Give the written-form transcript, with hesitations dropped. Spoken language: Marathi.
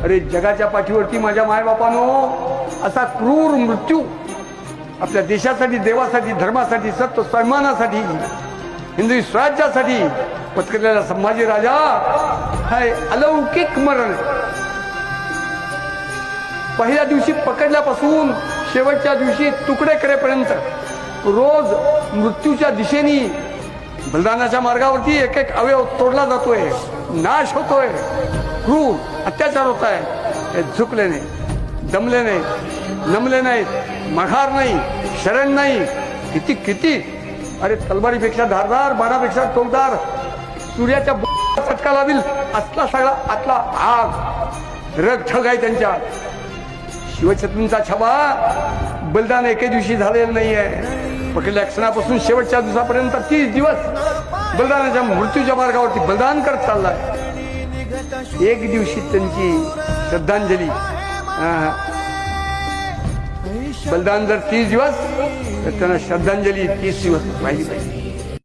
अरे जगाच्या पाठीवरती माझ्या मायबापानो असा क्रूर मृत्यू आपल्या देशासाठी, देवासाठी, धर्मासाठी, सत्य सन्मानासाठी, हिंदवी स्वराज्यासाठी पत्करलेला संभाजी राजा हाय अलौकिक मरण. पहिल्या दिवशी पकडल्यापासून शेवटच्या दिवशी तुकडे करेपर्यंत रोज मृत्यूच्या दिशेने बलिदानाच्या मार्गावरती एक एक अवयव तोडला जातोय, नाश होतोय, क्रूर अत्याचार होत आहे. हे झुकले नाही, दमले नाही, नमले नाहीत, माघार नाही, शरण नाही. किती किती अरे तलवारीपेक्षा धारदार, बाणापेक्षा टोकदार, सूर्याच्या चटका लावील असला सगळा आतला आग रग ठग आहे त्यांच्या. शिवछत्रपतींचा छबा बलिदान एके दिवशी झालेलं नाहीये. पकडल्या क्षणापासून शेवटच्या दिवसापर्यंत 30 दिवस बलिदानाच्या मृत्यूच्या मार्गावरती बलिदान करत चाललाय. एक दिवशी त्यांची श्रद्धांजली, बलिदान जर 30 दिवस तर त्यांना श्रद्धांजली 30 दिवस राहिली पाहिजे.